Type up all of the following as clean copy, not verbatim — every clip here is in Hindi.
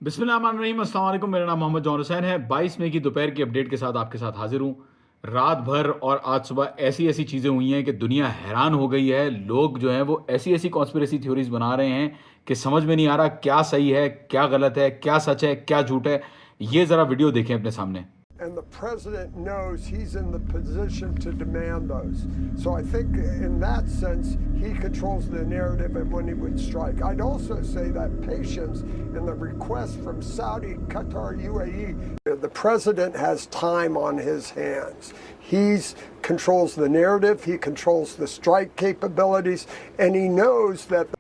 बिस्मिल्लाहिर्रहमानिर्रहीम, अस्सलाम वालेकुम। मेरा नाम मोहम्मद जॉन हुसैन है। 22 मई की दोपहर की अपडेट के साथ आपके साथ हाजिर हूँ। रात भर और आज सुबह ऐसी ऐसी चीज़ें हुई हैं कि दुनिया हैरान हो गई है। लोग जो हैं वो ऐसी ऐसी कॉन्स्पिरेसी थ्योरीज बना रहे हैं कि समझ में नहीं आ रहा क्या सही है, क्या गलत है, क्या सच है, क्या झूठ है। ये ज़रा वीडियो देखें अपने सामने। And the president knows he's in the position to demand those. So I think in that sense, he controls the narrative and when he would strike. I'd also say that patience in the request from Saudi, Qatar, UAE, the president has time on his hands. He controls the narrative, he controls the strike capabilities, and he knows that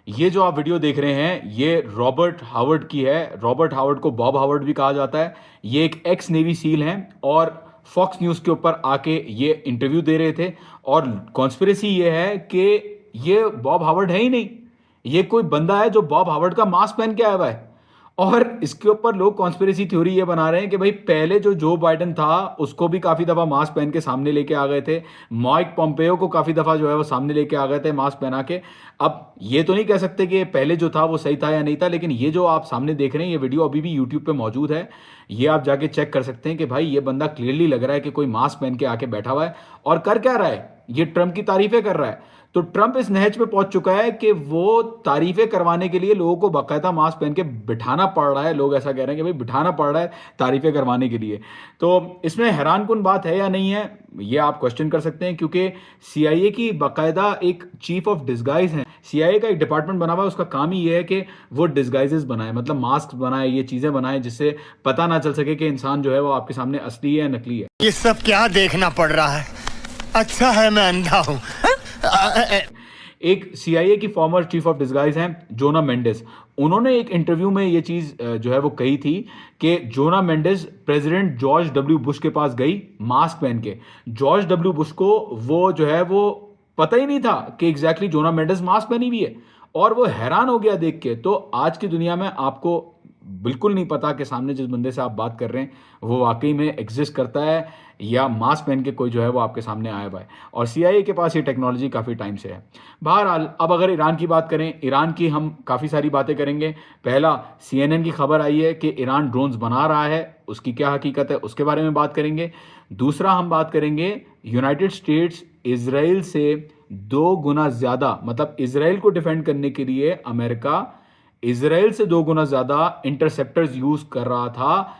ये जो आप वीडियो देख रहे हैं ये रॉबर्ट हावर्ड की है। रॉबर्ट हावर्ड को बॉब हावर्ड भी कहा जाता है। ये एक एक्स नेवी सील हैं और फॉक्स न्यूज़ के ऊपर आके ये इंटरव्यू दे रहे थे। और कॉन्स्पिरेसी ये है कि ये बॉब हावर्ड है ही नहीं, ये कोई बंदा है जो बॉब हावर्ड का मास्क पहन के आया हुआ है। और इसके ऊपर लोग कॉन्स्पिरेसी थ्योरी ये बना रहे हैं कि भाई पहले जो बाइडेन था उसको भी काफ़ी दफ़ा मास्क पहन के सामने लेके आ गए थे। माइक पॉम्पेयो को काफ़ी दफ़ा जो है वो सामने लेके आ गए थे मास्क पहना के। अब ये तो नहीं कह सकते कि पहले जो था वो सही था या नहीं था, लेकिन ये जो आप सामने देख रहे हैं ये वीडियो अभी भी यूट्यूब पे मौजूद है। ये आप जाके चेक कर सकते हैं कि भाई ये बंदा क्लियरली लग रहा है कि कोई मास्क पहन के आके बैठा हुआ है। और कर क्या रहा है, ये ट्रंप की तारीफें कर रहा है। तो ट्रंप इस नहज पे पहुंच चुका है कि वो तारीफें करवाने के लिए लोगों को बाकायदा मास्क पहन के बिठाना पड़ रहा है। लोग ऐसा कह रहे हैं कि भाई बिठाना पड़ रहा है तारीफें करवाने के लिए। तो इसमें हैरानकुन बात है या नहीं है, ये आप क्वेश्चन कर सकते हैं, क्योंकि सीआईए की बाकायदा एक चीफ ऑफ डिस्गाइज है। सीआईए का एक डिपार्टमेंट बना हुआ है, उसका काम ही ये है कि वो डिस्गाइजेस बनाए, मतलब मास्क बनाए, ये चीज़ें बनाए जिससे पता ना चल सके कि इंसान जो है वो आपके सामने असली है या नकली है। ये सब क्या देखना पड़ रहा है? अच्छा है मैं अंधा हूं। एक सीआईए की फॉर्मर चीफ ऑफ डिस्गाइज हैं जोना मेंडेस। उन्होंने एक इंटरव्यू में ये चीज़ जो है वो कही थी कि Joana Mendes president George W Bush के पास गई मास्क पहन के। जॉर्ज डब्ल्यू बुश को वो जो है वो पता ही नहीं था कि एग्जैक्टली जोना मेंडेस मास्क पहनी हुई है, और वो हैरान हो गया देख के। तो आज की दुनिया में आपको बिल्कुल नहीं पता कि सामने जिस बंदे से आप बात कर रहे हैं वो वाकई में एग्जिस्ट करता है या मास्क पहन के कोई जो है वो आपके सामने आया हुआ है। और सीआईए के पास ये टेक्नोलॉजी काफ़ी टाइम से है। बहरहाल अब अगर ईरान की बात करें, ईरान की हम काफ़ी सारी बातें करेंगे। पहला, सीएनएन की खबर आई है कि ईरान ड्रोन्स बना रहा है, उसकी क्या हकीकत है उसके बारे में बात करेंगे। दूसरा, हम बात करेंगे यूनाइटेड स्टेट्स इसराइल से 2 गुना ज़्यादा, मतलब इसराइल को डिफेंड करने के लिए अमेरिका इसराइल से 2 गुना ज़्यादा इंटरसेप्टर्स यूज़ कर रहा था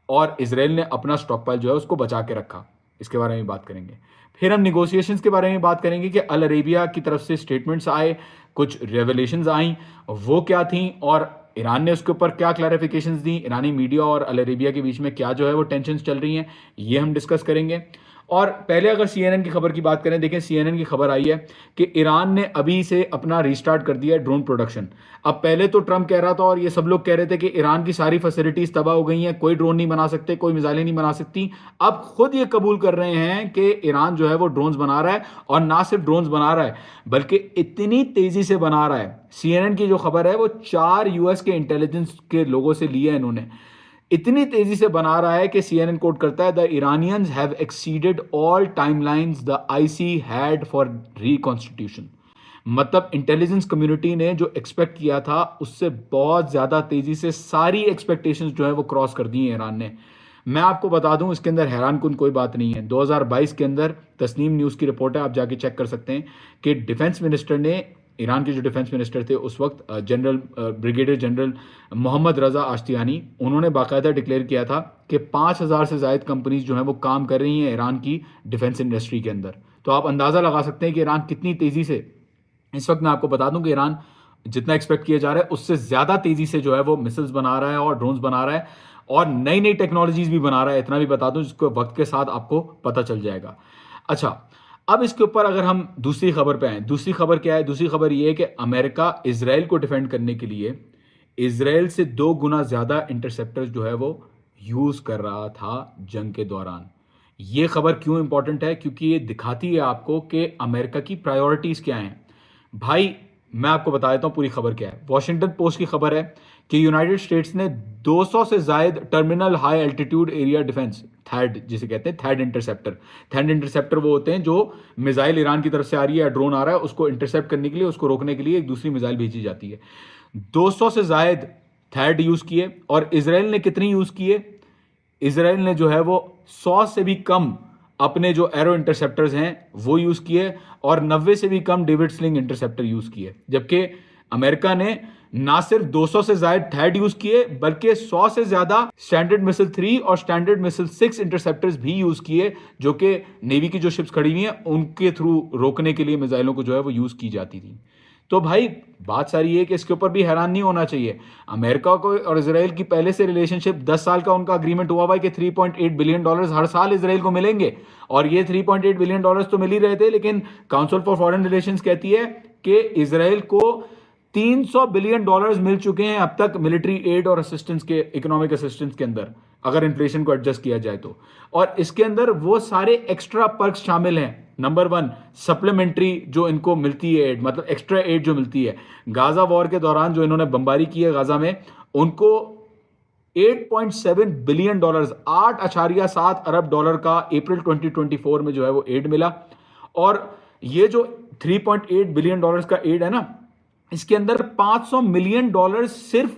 और इसराइल ने अपना स्टॉकपाइल जो है उसको बचा के रखा। इसके बारे में बात करेंगे। फिर हम निगोशिएशंस के बारे में बात करेंगे कि अल अरेबिया की तरफ से स्टेटमेंट्स आए, कुछ रेवलेशंस आई, वो क्या थी और ईरान ने उसके ऊपर क्या क्लैरिफिकेशंस दी। ईरानी मीडिया और अल अरेबिया के बीच में क्या जो है वो टेंशन्स चल रही हैं, ये हम डिस्कस करेंगे। और पहले अगर सीएनएन की खबर की बात करें, देखें सीएनएन की खबर आई है कि ईरान ने अभी से अपना रिस्टार्ट कर दिया है ड्रोन प्रोडक्शन। अब पहले तो ट्रंप कह रहा था और ये सब लोग कह रहे थे कि ईरान की सारी फैसिलिटीज तबाह हो गई हैं, कोई ड्रोन नहीं बना सकते, कोई मिसाइलें नहीं बना सकती। अब खुद ये कबूल कर रहे हैं कि ईरान जो है वो ड्रोन्स बना रहा है, और ना सिर्फ ड्रोन्स बना रहा है बल्कि इतनी तेजी से बना रहा है। सीएनएन की जो खबर है वो 4 यूएस के इंटेलिजेंस के लोगों से ली है इन्होंने। इतनी तेजी से बना रहा है कि सीएनएन कोट करता है, the Iranians have exceeded all timelines the IC had for reconstitution. मतलब इंटेलिजेंस कम्युनिटी ने जो एक्सपेक्ट किया था उससे बहुत ज़्यादा तेज़ी से सारी एक्सपेक्टेशंस जो है वो क्रॉस कर दी हैं ईरान ने। मैं आपको बता दूं, इसके अंदर हैरानकुन कोई बात नहीं है। 2022 के अंदर तस्नीम न्यूज़ की रिपोर्ट है, आप जाके चेक कर सकते हैं कि डिफेंस मिनिस्टर ने, ईरान के जो डिफेंस मिनिस्टर थे उस वक्त जनरल ब्रिगेडियर जनरल मोहम्मद रज़ा आश्तियानी, उन्होंने बाकायदा डिक्लेयर किया था कि 5,000 से ज़ायद कंपनीज जो हैं वो काम कर रही हैं ईरान की डिफेंस इंडस्ट्री के अंदर। तो आप अंदाज़ा लगा सकते हैं कि ईरान कितनी तेज़ी से, इस वक्त मैं आपको बता दूं कि ईरान जितना एक्सपेक्ट किया जा रहा है उससे ज़्यादा तेज़ी से जो है वो मिसाइल्स बना रहा है और ड्रोन्स बना रहा है और नई नई टेक्नोलॉजीज भी बना रहा है। इतना भी बता दूं जिसको वक्त के साथ आपको पता चल जाएगा। अच्छा, अब इसके ऊपर अगर हम दूसरी खबर पे आए, दूसरी खबर क्या है? दूसरी खबर ये है कि अमेरिका इसराइल को डिफेंड करने के लिए इसराइल से 2 गुना ज़्यादा इंटरसेप्टर्स जो है वो यूज़ कर रहा था जंग के दौरान। ये खबर क्यों इंपॉर्टेंट है? क्योंकि ये दिखाती है आपको कि अमेरिका की प्रायोरिटीज़ क्या हैं। भाई मैं आपको बता देता हूँ पूरी खबर क्या है। वॉशिंगटन पोस्ट की खबर है कि यूनाइटेड स्टेट्स ने 200 से जायद terminal high altitude area defence, थैड जिसे कहते हैं, थैड इंटरसेप्टर। थैड इंटरसेप्टर वो होते हैं जो मिसाइल ईरान की तरफ से आ रही है या ड्रोन आ रहा है उसको इंटरसेप्ट करने के लिए, उसको रोकने के लिए एक दूसरी मिसाइल भेजी जाती है। 200 से जायद थैड यूज़ किए और इसराइल ने कितनी यूज़ किए? इसराइल ने जो है वो 100 से भी कम अपने जो एरो इंटरसेप्टर्स हैं वो यूज़ किए और 90 से भी कम डेविड स्लिंग इंटरसेप्टर यूज़ किए, जबकि अमेरिका ने ना सिर्फ 200 से ज्यादा थैड यूज किए बल्कि 100 से ज्यादा स्टैंडर्ड मिसाइल 3 और स्टैंडर्ड मिसाइल 6 इंटरसेप्टर्स भी यूज किए, जो कि नेवी की जो शिप्स खड़ी हुई हैं उनके थ्रू रोकने के लिए मिसाइलों को जो है वो यूज की जाती थी। तो भाई बात सारी है कि इसके ऊपर भी हैरान नहीं होना चाहिए। अमेरिका को और इसराइल की पहले से रिलेशनशिप 10 साल का उनका अग्रीमेंट हुआ भाई कि 3.8 बिलियन डॉलर्स हर साल इसराइल को मिलेंगे, और ये 3.8 बिलियन डॉलर्स तो मिल ही रहे थे, लेकिन काउंसिल फॉर फॉरेन रिलेशंस कहती है कि इसराइल को 300 बिलियन डॉलर्स मिल चुके हैं अब तक मिलिट्री एड और असिस्टेंस के, इकोनॉमिक असिस्टेंस के अंदर, अगर इन्फ्लेशन को एडजस्ट किया जाए तो। और इसके अंदर वो सारे एक्स्ट्रा पर्क्स शामिल हैं। नंबर 1, सप्लीमेंट्री जो इनको मिलती है एड, मतलब एक्स्ट्रा एड जो मिलती है। गाजा वॉर के दौरान जो इन्होंने बमबारी की है गाजा में, उनको 8.7 बिलियन डॉलर्स, 8.7 अरब डॉलर का अप्रैल 2024 में जो है वो एड मिला। और ये जो 3.8 बिलियन डॉलर्स का एड है ना, इसके अंदर 500 मिलियन डॉलर सिर्फ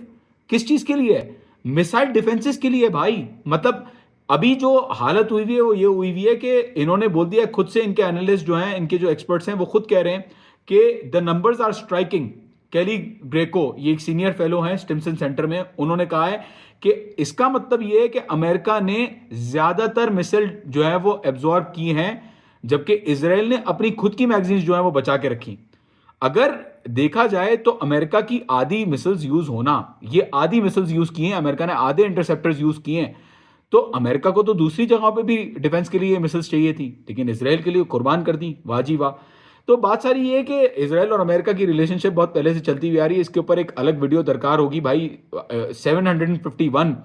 किस चीज के लिए है? मिसाइल डिफेंसेस के लिए भाई। मतलब अभी जो हालत हुई है वो ये हुई हुई है कि इन्होंने बोल दिया खुद से, इनके एनालिस्ट जो हैं, इनके जो एक्सपर्ट्स हैं, वो खुद कह रहे हैं कि the numbers are striking. Kelly Greco, ये एक सीनियर फेलो हैं स्टिमसन सेंटर में, उन्होंने कहा है कि इसका मतलब ये है कि अमेरिका ने ज्यादातर मिसाइल जो है वो एब्जॉर्ब की हैं, जबकि इसराइल ने अपनी खुद की मैगजीन्स जो है वो बचा के रखी। अगर देखा जाए तो अमेरिका की आधी मिसाइल्स यूज होना, ये आधी मिसाइल्स यूज की हैं अमेरिका ने, आधे इंटरसेप्टर्स यूज किए हैं, तो अमेरिका को तो दूसरी जगहों पे भी डिफेंस के लिए मिसाइल्स चाहिए थी, लेकिन इसराइल के लिए कुर्बान कर दी। वाह जी वाह। तो बात सारी ये है कि इसराइल और अमेरिका की रिलेशनशिप बहुत पहले से चलती हुई आ रही है। इसके ऊपर एक अलग वीडियो दरकार होगी भाई। 751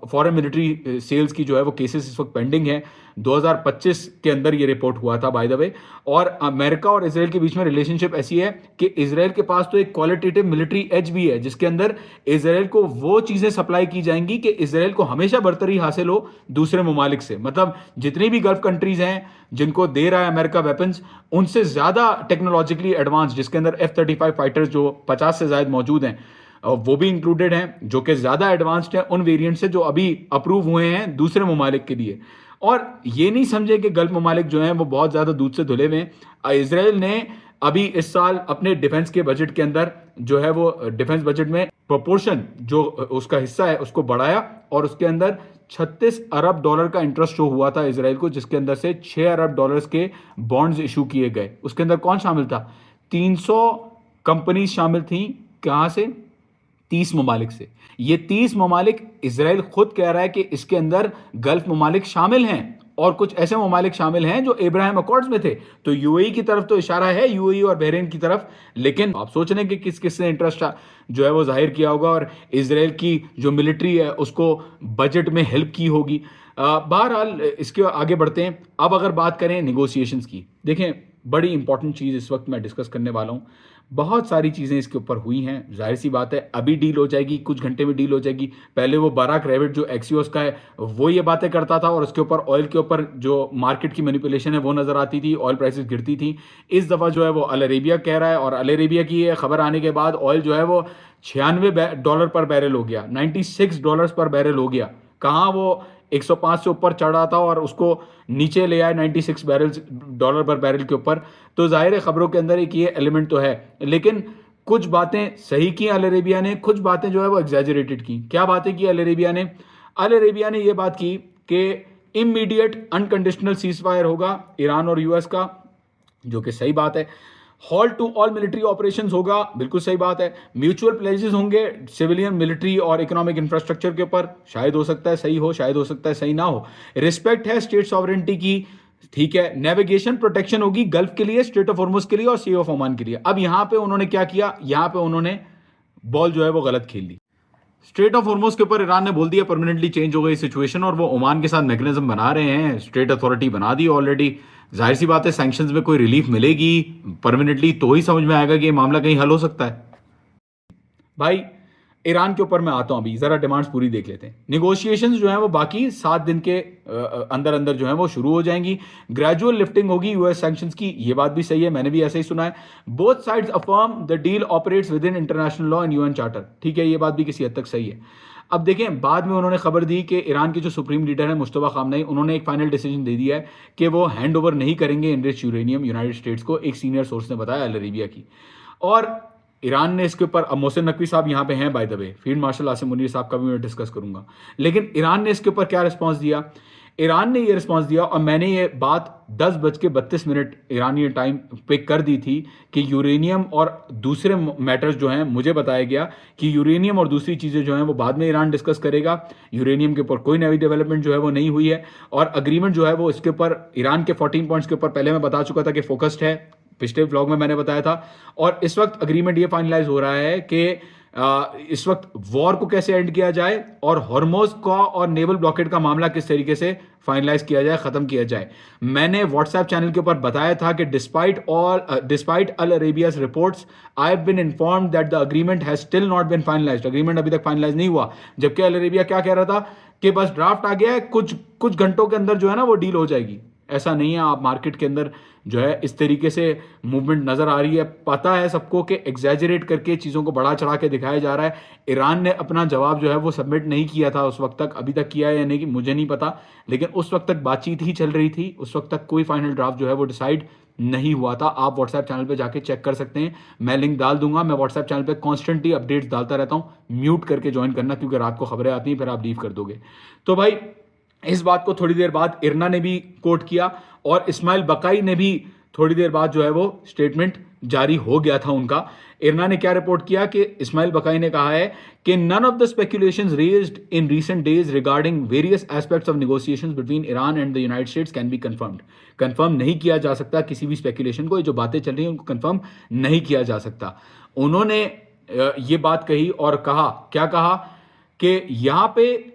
फॉरेन मिलिट्री सेल्स की जो है वो केसेस इस वक्त पेंडिंग है। 2025 के अंदर ये रिपोर्ट हुआ था बाय द वे। और अमेरिका और इसराइल के बीच में रिलेशनशिप ऐसी है कि इसराइल के पास तो एक क्वालिटेटिव मिलिट्री एज भी है, जिसके अंदर इसराइल को वो चीजें सप्लाई की जाएंगी कि इसराइल को हमेशा बर्तरी हासिल हो दूसरे ममालिक से। मतलब जितनी भी गल्फ कंट्रीज हैं जिनको दे रहा है अमेरिका वेपन्स, उनसे ज्यादा टेक्नोलॉजिकली एडवांस, जिसके अंदर F-35 फाइटर्स जो 50 से ज्यादा मौजूद हैं वो भी इंक्लूडेड हैं, जो कि ज्यादा एडवांस्ड है उन वेरिएंट से जो अभी अप्रूव हुए हैं दूसरे ममालिक के लिए। और ये नहीं समझे कि गल्फ ममालिक जो हैं वो बहुत ज्यादा दूध से धुले हुए हैं। इसराइल ने अभी इस साल अपने डिफेंस के बजट के अंदर जो है वो डिफेंस बजट में प्रोपोर्शन जो उसका हिस्सा है उसको बढ़ाया, और उसके अंदर 36 अरब डॉलर का इंटरेस्ट शो हुआ था इसराइल को, जिसके अंदर से 6 अरब डॉलर्स के बॉन्ड्स इशू किए गए। उसके अंदर कौन शामिल था? 300 कंपनीज शामिल थी। कहां से? 30 ममालिक से। ये 30 ममालिक, इसराइल खुद कह रहा है कि इसके अंदर गल्फ ममालिक शामिल हैं और कुछ ऐसे ममालिक शामिल हैं जो इब्राहिम अकॉर्ड्स में थे। तो यूएई की तरफ तो इशारा है, यूएई और बहरीन की तरफ, लेकिन आप सोच रहे हैं कि किस किस ने इंटरेस्ट जो है वो जाहिर किया होगा और इसराइल की जो मिलिट्री है उसको बजट में हेल्प की होगी। बहरहाल इसके आगे बढ़ते हैं। अब अगर बात करें निगोशिएशंस की, देखें बड़ी इंपॉर्टेंट चीज़ इस वक्त मैं डिस्कस करने वाला हूँ। बहुत सारी चीज़ें इसके ऊपर हुई हैं, जाहिर सी बात है अभी डील हो जाएगी, कुछ घंटे में डील हो जाएगी। पहले वो बाराक रेविट जो एक्सियोस का है वो ये बातें करता था और उसके ऊपर ऑयल के ऊपर जो मार्केट की मैनिपुलेशन है वो नज़र आती थी, ऑयल प्राइसेस गिरती थी। इस दफ़ा जो है वो अल अरेबिया कह रहा है, और अल अरेबिया की ये खबर आने के बाद ऑयल जो है वो $96 पर बैरल हो गया, $96 पर बैरल हो गया। कहाँ वो 105 से ऊपर चढ़ा था और उसको नीचे ले आए $96 पर बैरल के ऊपर। तो जाहिर है खबरों के अंदर एक ये एलिमेंट तो है, लेकिन कुछ बातें सही की अल अरेबिया ने, कुछ बातें जो है वो एग्जैजरेटेड की। क्या बातें की अल अरेबिया ने? अल अरेबिया ने ये बात की कि इमीडिएट अनकंडीशनल सीजफायर होगा ईरान और यूएस का, जो कि सही बात है। Halt to all military operations होगा, बिल्कुल सही बात है। म्यूचुअल प्लेजेस होंगे सिविलियन, मिलिट्री और इकोनॉमिक इंफ्रास्ट्रक्चर के ऊपर, शायद हो सकता है सही हो, शायद हो सकता है सही ना हो। रिस्पेक्ट है स्टेट सॉवरेंटी की, ठीक है। नेविगेशन प्रोटेक्शन होगी गल्फ के लिए, स्टेट ऑफ हॉर्मुज के लिए और सी ऑफ ओमान के लिए। अब यहां पे उन्होंने क्या किया? यहां पे उन्होंने बॉल जो है वो गलत खेल दी। स्ट्रेट ऑफ हॉर्मुज के ऊपर ईरान ने बोल दिया परमानेंटली चेंज हो गई सिचुएशन, और वो ओमान के साथ मैकेनिज्म बना रहे हैं, स्टेट अथॉरिटी बना दी ऑलरेडी। जाहिर सी बात है सैंक्शंस में कोई रिलीफ मिलेगी परमानेंटली तो ही समझ में आएगा कि ये मामला कहीं हल हो सकता है। भाई ईरान के ऊपर मैं आता हूं, अभी ज़रा डिमांड्स पूरी देख लेते हैं। निगोशिएशंस जो हैं वो बाकी 7 दिन के अंदर अंदर जो है वो शुरू हो जाएंगी। ग्रेजुअल लिफ्टिंग होगी यूएस सैंक्शंस की, ये बात भी सही है, मैंने भी ऐसा ही सुना है। Both sides affirm the deal operates with in international law and UN charter, ठीक है, ये बात भी किसी हद तक सही है। अब देखें, बाद में उन्होंने खबर दी कि ईरान के जो सुप्रीम लीडर है मुस्तफा खामनेई, उन्होंने एक फाइनल डिसीजन दे दिया है कि वो हैंड ओवर नहीं करेंगे इनरिच्ड यूरेनियम यूनाइटेड स्टेट्स को, एक सीनियर सोर्स ने बताया अल अरेबिया की। और ईरान ने इसके ऊपर, अब मोहसिन नकवी साहब यहाँ पे हैं by the way, field marshal Asim Munir साहब का भी मैं डिस्कस करूंगा, लेकिन ईरान ने इसके ऊपर क्या रिस्पॉन्स दिया? ईरान ने ये रिस्पॉन्स दिया, और मैंने ये बात 10:32 ईरानी टाइम पे कर दी थी कि यूरेनियम और दूसरे मैटर्स जो हैं, मुझे बताया गया कि यूरेनियम और दूसरी चीज़ें जो हैं वो बाद में ईरान डिस्कस करेगा। यूरेनियम के ऊपर कोई नई डेवलपमेंट जो है वो नहीं हुई है, और अग्रीमेंट जो है वो इसके ऊपर ईरान के 14 पॉइंट्स के ऊपर पहले मैं बता चुका था कि फोकस्ड है, पिछले व्लॉग में मैंने बताया था। और इस वक्त अग्रीमेंट ये फाइनलाइज हो रहा है कि इस वक्त वॉर को कैसे एंड किया जाए और हॉर्मोज का और नेवल ब्लॉकेड का मामला किस तरीके से फाइनलाइज किया जाए, खत्म किया जाए। मैंने व्हाट्सएप चैनल के ऊपर बताया था कि despite Al Arabiya's reports, I have been informed that the agreement has still not been finalised. Agreement अभी तक फाइनलाइज नहीं हुआ, जबकि अल अरेबिया क्या कह रहा था कि बस ड्राफ्ट आ गया है, कुछ घंटों के अंदर जो है ना वो डील हो जाएगी। ऐसा नहीं है, आप मार्केट के अंदर जो है इस तरीके से मूवमेंट नज़र आ रही है। पता है सबको कि एग्जैजरेट करके चीज़ों को बढ़ा चढ़ा के दिखाया जा रहा है। ईरान ने अपना जवाब जो है वो सबमिट नहीं किया था उस वक्त तक, अभी तक किया है या नहीं मुझे नहीं पता, लेकिन उस वक्त तक बातचीत ही चल रही थी, उस वक्त तक कोई फाइनल ड्राफ्ट जो है वो डिसाइड नहीं हुआ था। आप व्हाट्सएप चैनल पे जाके चेक कर सकते हैं, मैं लिंक डाल दूंगा। मैं व्हाट्सएप चैनल पे कॉन्स्टेंटली अपडेट्स डालता रहता हूँ, म्यूट करके ज्वाइन करना, क्योंकि रात को खबरें आती हैं फिर आप लीव कर दोगे। तो भाई इस बात को थोड़ी देर बाद इरना ने भी कोट किया, और इस्माइल बकाई ने भी थोड़ी देर बाद जो है वो स्टेटमेंट जारी हो गया था उनका। इरना ने क्या रिपोर्ट किया कि इस्माइल बकाई ने कहा है कि none of the speculations raised in recent days regarding various aspects of negotiations between Iran and the United States can be confirmed. Confirm नहीं किया जा सकता किसी भी स्पेकुलेशन को, जो बातें चल रही हैं उनको कंफर्म नहीं किया जा सकता। उन्होंने ये बात कही और कहा, क्या कहा कि यहाँ पे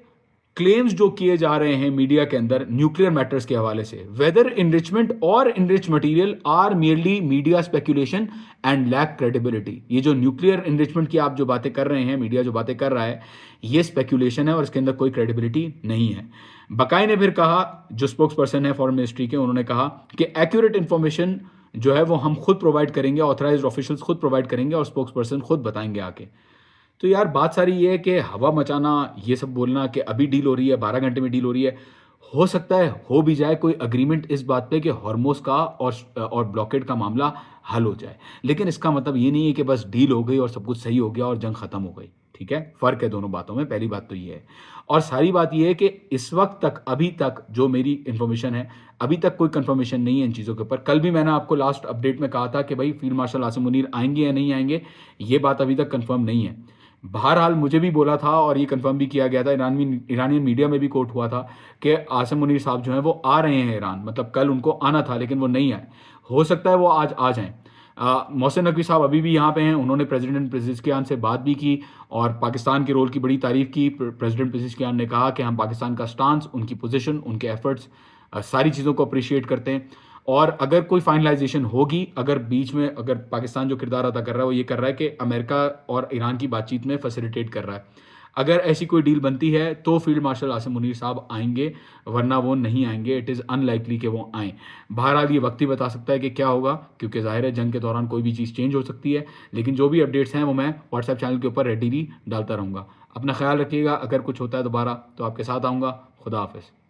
क्लेम्स जो किए जा रहे हैं मीडिया के अंदर न्यूक्लियर मैटर्स के हवाले से, वेदर इनरिचमेंट और enrich material are merely media speculation and lack credibility. ये जो न्यूक्लियर इनरिचमेंट की आप जो बातें कर रहे हैं, मीडिया जो बातें कर रहा है, ये स्पेकुलेशन है और इसके अंदर कोई क्रेडिबिलिटी नहीं है। बकाई ने फिर कहा, जो स्पोक्स पर्सन है फॉरेन मिनिस्ट्री के, उन्होंने कहा कि एक्यूरेट इन्फॉर्मेशन जो है वो हम खुद प्रोवाइड करेंगे, ऑथराइज्ड ऑफिशियल्स खुद प्रोवाइड करेंगे और स्पोक्स पर्सन खुद बताएंगे आके। तो यार बात सारी ये है कि हवा मचाना, ये सब बोलना कि अभी डील हो रही है, 12 घंटे में डील हो रही है, हो सकता है हो भी जाए कोई अग्रीमेंट इस बात पे कि हॉर्मोज का और ब्लॉकेड का मामला हल हो जाए, लेकिन इसका मतलब ये नहीं है कि बस डील हो गई और सब कुछ सही हो गया और जंग खत्म हो गई। ठीक है, फर्क है दोनों बातों में, पहली बात तो ये है। और सारी बात ये है कि इस वक्त तक, अभी तक जो मेरी इंफॉर्मेशन है, अभी तक कोई कंफर्मेशन नहीं है इन चीज़ों के ऊपर। कल भी मैंने आपको लास्ट अपडेट में कहा था कि भाई फील्ड मार्शल आसिम मुनीर आएंगे या नहीं आएंगे, ये बात अभी तक कंफर्म नहीं है। बहरहाल मुझे भी बोला था और ये कंफर्म भी किया गया था, ईरानियन मीडिया में भी कोट हुआ था कि आसिम मुनीर साहब जो हैं वो आ रहे हैं ईरान, मतलब कल उनको आना था लेकिन वो नहीं आए, हो सकता है वो आज आ जाएं। मोहसिन नकवी साहब अभी भी यहाँ पे हैं, उन्होंने प्रेसिडेंट पेज़ेशकियान से बात भी की और पाकिस्तान के रोल की बड़ी तारीफ़ की। प्रेसिडेंट पेज़ेशकियान ने कहा कि हम पाकिस्तान का स्टांस, उनकी पोजीशन, उनके एफर्ट्स, सारी चीज़ों को अप्रिशिएट करते हैं। और अगर कोई फाइनलाइजेशन होगी, अगर बीच में अगर पाकिस्तान जो किरदार अदा कर रहा है वो ये कर रहा है कि अमेरिका और ईरान की बातचीत में फैसिलिटेट कर रहा है, अगर ऐसी कोई डील बनती है तो फील्ड मार्शल आसिम मुनीर साहब आएंगे, वरना वो नहीं आएंगे। इट इज़ अनलाइकली कि वो आएँ। बहरहाल ये वक्त ही बता सकता है कि क्या होगा, क्योंकि ज़ाहिर है जंग के दौरान कोई भी चीज़ चेंज हो सकती है, लेकिन जो भी अपडेट्स हैं वो मैं व्हाट्सएप चैनल के ऊपर रेडी डालता रहूँगा। अपना ख्याल रखिएगा, अगर कुछ होता है दोबारा तो आपके साथ आऊँगा। खुदा हाफिज़।